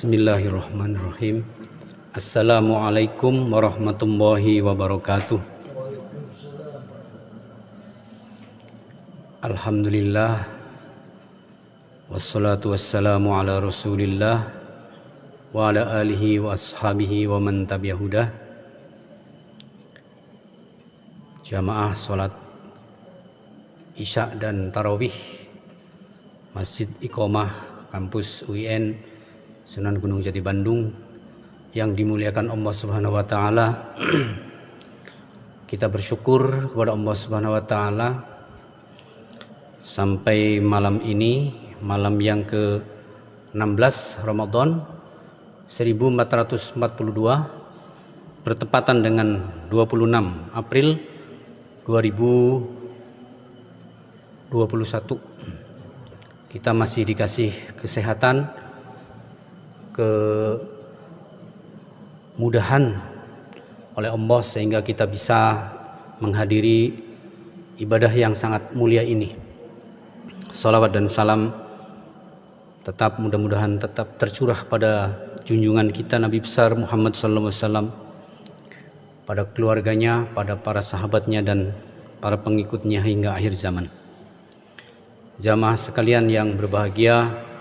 Bismillahirrahmanirrahim. Assalamualaikum warahmatullahi wabarakatuh. Alhamdulillah. Wassalatu wassalamu ala rasulillah wa ala alihi wa ashabihi wa man tabi'ahudah. Jamaah salat Isya dan Tarawih Masjid Iqomah Kampus UIN Sunan Gunung Jati Bandung yang dimuliakan Allah Subhanahu wa taala. Kita bersyukur kepada Allah Subhanahu wa taala sampai malam ini, malam yang ke-16 Ramadan 1442 bertepatan dengan 26 April 2021. Kita masih dikasih kesehatan, kemudahan oleh Allah sehingga kita bisa menghadiri ibadah yang sangat mulia ini. Salawat dan salam mudah-mudahan tetap tercurah pada junjungan kita Nabi besar Muhammad SAW, pada keluarganya, pada para sahabatnya dan para pengikutnya hingga akhir zaman. Jamaah sekalian yang berbahagia,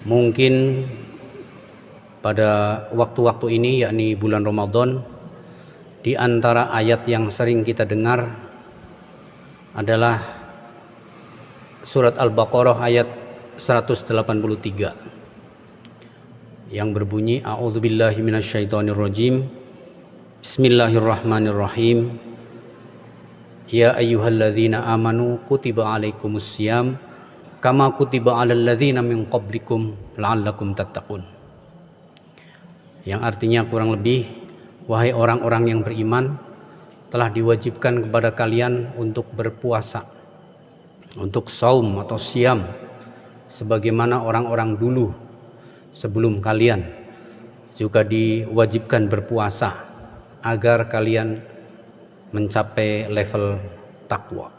mungkin pada waktu-waktu ini, yakni bulan Ramadan, di antara ayat yang sering kita dengar adalah surat Al-Baqarah ayat 183 yang berbunyi, A'udzubillahi minasyaitonirrajim, Bismillahirrahmanirrahim. Ya ayyuhalladzina amanu kutiba alaikumussyam kama kutiba alal ladzina min qablikum la'allakum tattaqun. Yang artinya kurang lebih, wahai orang-orang yang beriman, telah diwajibkan kepada kalian untuk berpuasa, untuk saum atau siam, sebagaimana orang-orang dulu sebelum kalian juga diwajibkan berpuasa agar kalian mencapai level takwa.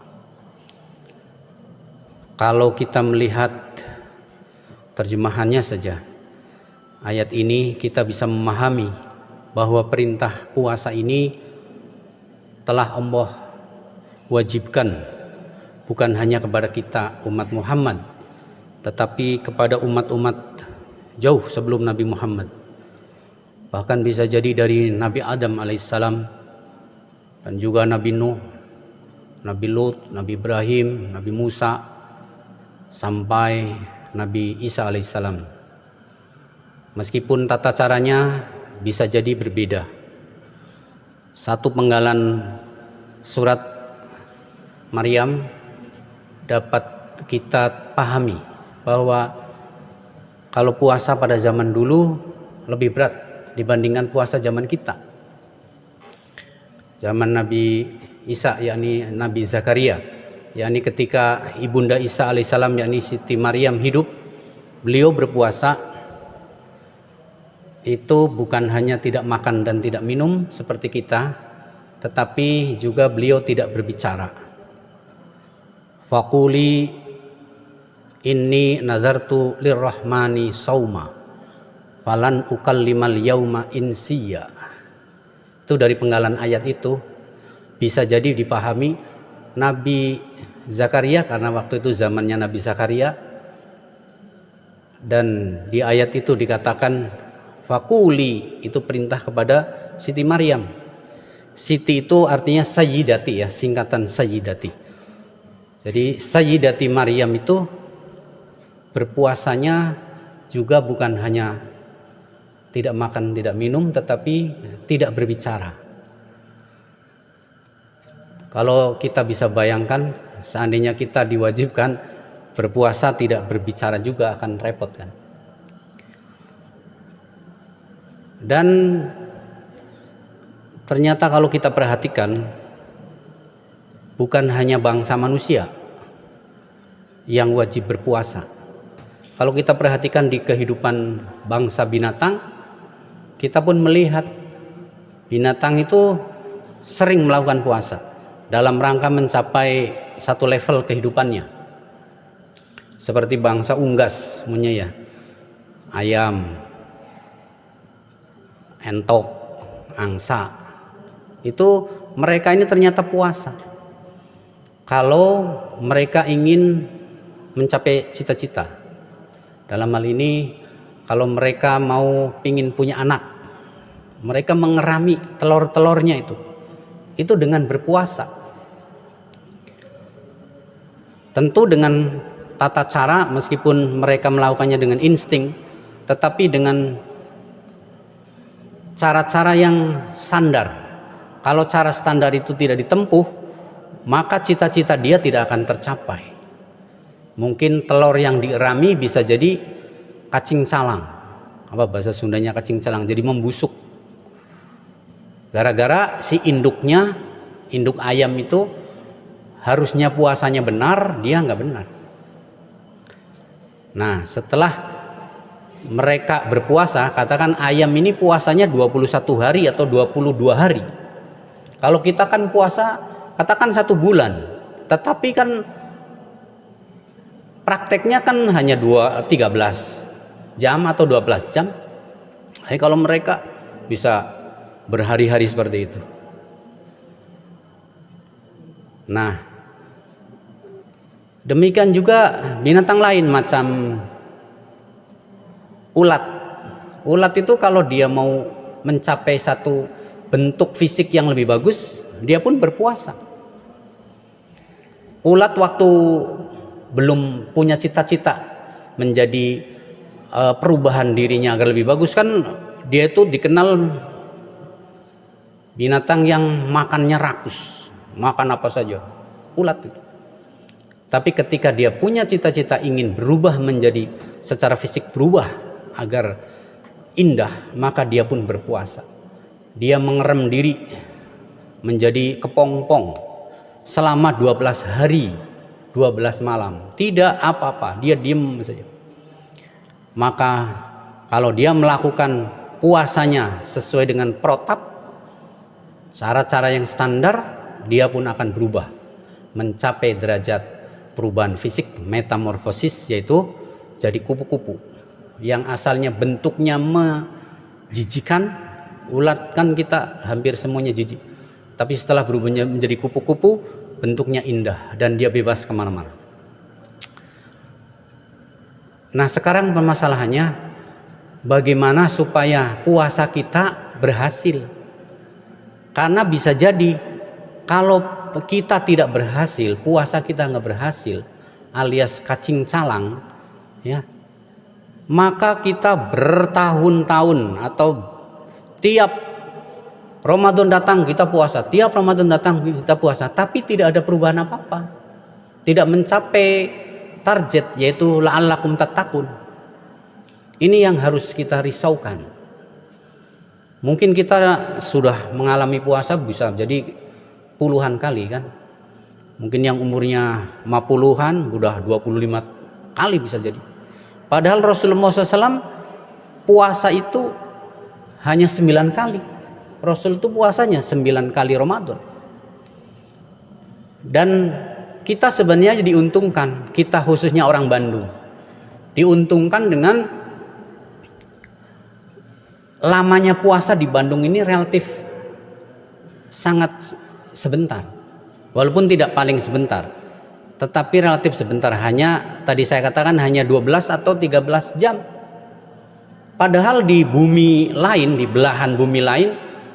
Kalau kita melihat terjemahannya saja, ayat ini kita bisa memahami bahwa perintah puasa ini telah Allah wajibkan bukan hanya kepada kita umat Muhammad, tetapi kepada umat-umat jauh sebelum Nabi Muhammad. Bahkan bisa jadi dari Nabi Adam alaihissalam dan juga Nabi Nuh, Nabi Lut, Nabi Ibrahim, Nabi Musa, sampai Nabi Isa alaihissalam. Meskipun tata caranya bisa jadi berbeda. Satu penggalan surat Maryam dapat kita pahami bahwa kalau puasa pada zaman dulu lebih berat dibandingkan puasa zaman kita. Zaman Nabi Isa, yakni Nabi Zakaria, yakni ketika ibunda Isa alaihissalam, yakni Siti Maryam hidup, beliau berpuasa itu bukan hanya tidak makan dan tidak minum seperti kita, tetapi juga beliau tidak berbicara. Faquli inni nazartu lirrahmani sauma falan ukallimal yauma insiya. Itu dari penggalan ayat itu bisa jadi dipahami Nabi Zakaria, karena waktu itu zamannya Nabi Zakaria, dan di ayat itu dikatakan Fakuli, itu perintah kepada Siti Maryam. Siti itu artinya Sayyidati, ya, singkatan Sayyidati. Jadi Sayyidati Maryam itu berpuasanya juga bukan hanya tidak makan tidak minum, tetapi tidak berbicara. Kalau kita bisa bayangkan, seandainya kita diwajibkan berpuasa tidak berbicara juga akan repot kan. Dan ternyata kalau kita perhatikan, bukan hanya bangsa manusia yang wajib berpuasa. Kalau kita perhatikan di kehidupan bangsa binatang, kita pun melihat binatang itu sering melakukan puasa dalam rangka mencapai satu level kehidupannya. Seperti bangsa unggas, ya. ayam, entok, angsa. Itu mereka ini ternyata puasa. Kalau mereka ingin mencapai cita-cita. Dalam hal ini kalau mereka mau ingin punya anak, mereka mengerami telur-telurnya itu dengan berpuasa. Tentu dengan tata cara, meskipun mereka melakukannya dengan insting, tetapi dengan cara-cara yang standar. Kalau cara standar itu tidak ditempuh, maka cita-cita dia tidak akan tercapai. Mungkin telur yang dierami bisa jadi kacing calang. Apa bahasa Sundanya kacing calang? Jadi membusuk. Gara-gara si induknya, induk ayam itu harusnya puasanya benar, dia nggak benar. Nah, setelah mereka berpuasa, katakan ayam ini puasanya 21 hari atau 22 hari. Kalau kita kan puasa katakan 1 bulan, tetapi kan prakteknya kan hanya 13 jam atau 12 jam. Kalau mereka bisa berhari-hari seperti itu. Nah, demikian juga binatang lain macam ulat. Ulat itu kalau dia mau mencapai satu bentuk fisik yang lebih bagus, dia pun berpuasa. Ulat waktu belum punya cita-cita menjadi perubahan dirinya agar lebih bagus, kan dia itu dikenal binatang yang makannya rakus, makan apa saja, ulat itu. Tapi ketika dia punya cita-cita ingin berubah menjadi secara fisik berubah agar indah, maka dia pun berpuasa. Dia mengerem diri menjadi kepompong selama 12 hari 12 malam, tidak apa-apa, dia diam saja. Maka kalau dia melakukan puasanya sesuai dengan protap, cara-cara yang standar, dia pun akan berubah mencapai derajat perubahan fisik, metamorfosis, yaitu jadi kupu-kupu yang asalnya bentuknya menjijikan. Ulat kan kita hampir semuanya jijik, tapi setelah berubah menjadi kupu-kupu, bentuknya indah dan dia bebas kemana-mana. Nah, sekarang permasalahannya bagaimana supaya puasa kita berhasil. Karena bisa jadi kalau kita tidak berhasil, puasa kita nggak berhasil, alias kacing calang, ya, maka kita bertahun-tahun atau tiap Ramadan datang kita puasa, tiap Ramadan datang kita puasa, tapi tidak ada perubahan apa-apa, tidak mencapai target, yaitu la'allakum tattaqun. Ini yang harus kita risaukan. Mungkin kita sudah mengalami puasa bisa jadi puluhan kali kan. Mungkin yang umurnya 50-an udah 25 kali bisa jadi. Padahal Rasulullah SAW puasa itu hanya 9 kali. Rasul itu puasanya 9 kali Ramadan. Dan kita sebenarnya diuntungkan, kita khususnya orang Bandung, diuntungkan dengan lamanya puasa di Bandung ini relatif sangat sebentar. Walaupun tidak paling sebentar, tetapi relatif sebentar. Hanya tadi saya katakan hanya 12 atau 13 jam. Padahal di bumi lain, di belahan bumi lain,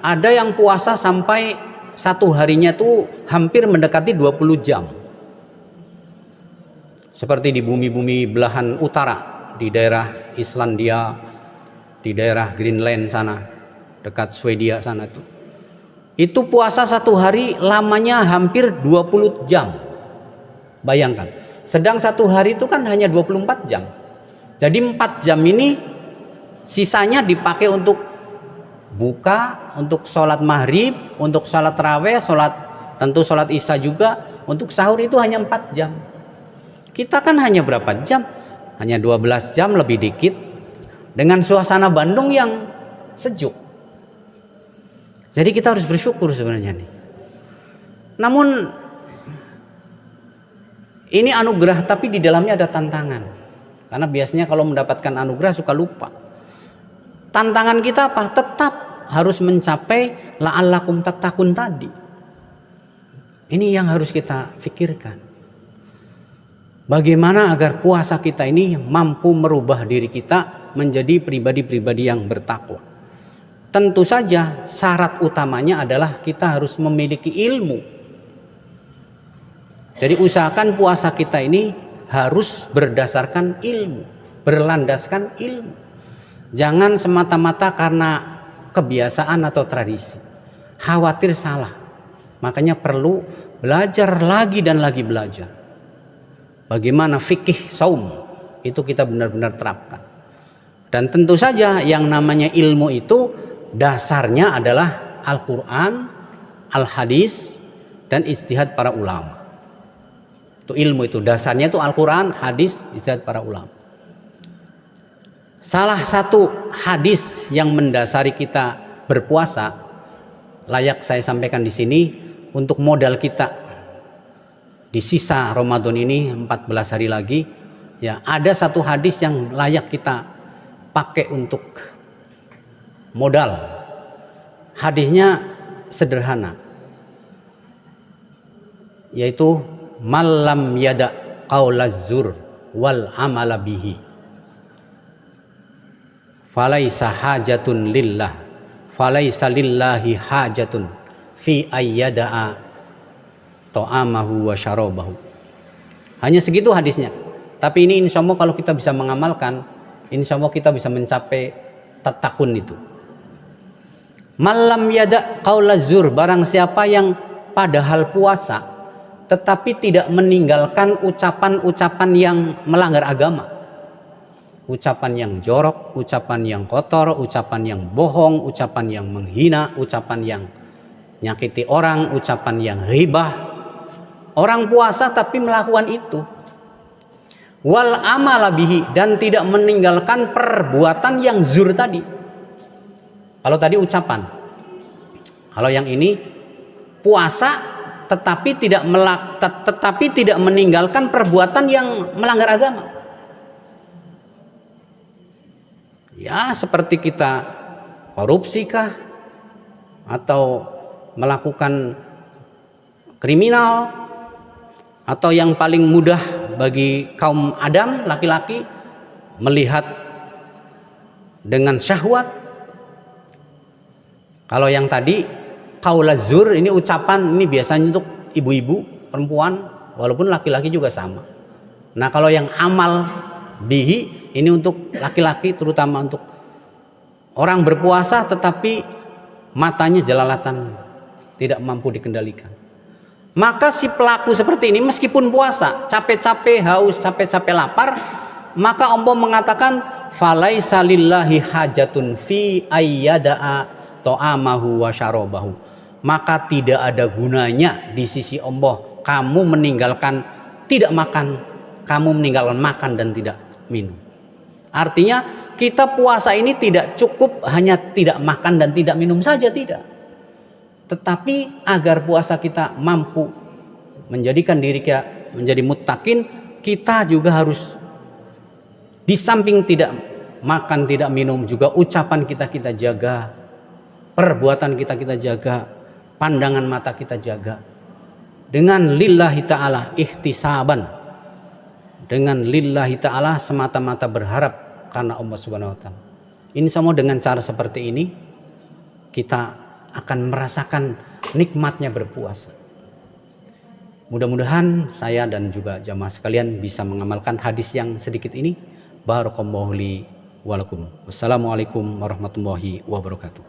ada yang puasa sampai satu harinya itu hampir mendekati 20 jam. Seperti di bumi-bumi belahan utara, di daerah Islandia, di daerah Greenland sana, dekat Swedia sana itu. Itu puasa satu hari lamanya hampir 20 jam. Bayangkan. Sedang satu hari itu kan hanya 24 jam. Jadi 4 jam ini sisanya dipakai untuk buka, untuk sholat maghrib, untuk sholat tarawih, tentu sholat isya juga. Untuk sahur itu hanya 4 jam. Kita kan hanya berapa jam? Hanya 12 jam lebih dikit. Dengan suasana Bandung yang sejuk. Jadi kita harus bersyukur sebenarnya nih. Namun ini anugerah, tapi di dalamnya ada tantangan. Karena biasanya kalau mendapatkan anugerah suka lupa. Tantangan kita apa? Tetap harus mencapai la'allakum tattaqun tadi. Ini yang harus kita pikirkan. Bagaimana agar puasa kita ini mampu merubah diri kita menjadi pribadi-pribadi yang bertakwa. Tentu saja syarat utamanya adalah kita harus memiliki ilmu. Jadi usahakan puasa kita ini harus berdasarkan ilmu, berlandaskan ilmu. Jangan semata-mata karena kebiasaan atau tradisi. Khawatir salah. Makanya perlu belajar lagi dan lagi belajar. Bagaimana fikih saum itu kita benar-benar terapkan. Dan tentu saja yang namanya ilmu itu dasarnya adalah Al-Quran, Al-Hadis, dan ijtihad para ulama. Itu ilmu itu, dasarnya itu Al-Quran, Hadis, ijtihad para ulama. Salah satu hadis yang mendasari kita berpuasa, layak saya sampaikan di sini untuk modal kita di sisa Ramadan ini 14 hari lagi. Ya, ada satu hadis yang layak kita pakai untuk modal. Hadisnya sederhana, yaitu malam yada qaulaz zur wal amala bihi falaisa hajatun lillah falaisa lillahi hajatun fi ayyada'a ta'amahu wa syarabahu. Hanya segitu hadisnya. Tapi ini insya Allah kalau kita bisa mengamalkan, insya Allah kita bisa mencapai tatakun itu. Malam yada qaulaz zur, barang siapa yang padahal puasa tetapi tidak meninggalkan ucapan-ucapan yang melanggar agama. Ucapan yang jorok, ucapan yang kotor, ucapan yang bohong, ucapan yang menghina, ucapan yang nyakiti orang, ucapan yang ghibah. Orang puasa tapi melakukan itu. Wal amala bihi, dan tidak meninggalkan perbuatan yang zur tadi. Kalau tadi ucapan. Kalau yang ini puasa tetapi tidak meninggalkan perbuatan yang melanggar agama. Ya, seperti kita korupsi kah, atau melakukan kriminal, atau yang paling mudah bagi kaum Adam laki-laki melihat dengan syahwat. Kalau yang tadi qaulaz zur, ini ucapan, ini biasanya untuk ibu-ibu, perempuan, walaupun laki-laki juga sama. Nah, kalau yang amal bihi, ini untuk laki-laki, terutama untuk orang berpuasa tetapi matanya jelalatan, tidak mampu dikendalikan. Maka si pelaku seperti ini meskipun puasa, capek-capek haus, capek-capek lapar, maka Allah mengatakan falaisa lillahi hajatun fi ayyada'a ta'amahu wa syarabahu. Maka tidak ada gunanya di sisi Allah kamu meninggalkan tidak makan, kamu meninggalkan makan dan tidak minum. Artinya kita puasa ini tidak cukup hanya tidak makan dan tidak minum saja, tidak. Tetapi agar puasa kita mampu menjadikan diri kita menjadi muttaqin, kita juga harus di samping tidak makan, tidak minum, juga ucapan kita jaga, perbuatan kita jaga, pandangan mata kita jaga. Dengan lillahi ta'ala ihtisaban, dengan lillahi ta'ala semata-mata berharap karena Allah Subhanahu wa taala. Insya Allah dengan cara seperti ini kita akan merasakan nikmatnya berpuasa. Mudah-mudahan saya dan juga jamaah sekalian bisa mengamalkan hadis yang sedikit ini. Barakallahu li wa lakum. Wassalamualaikum warahmatullahi wabarakatuh.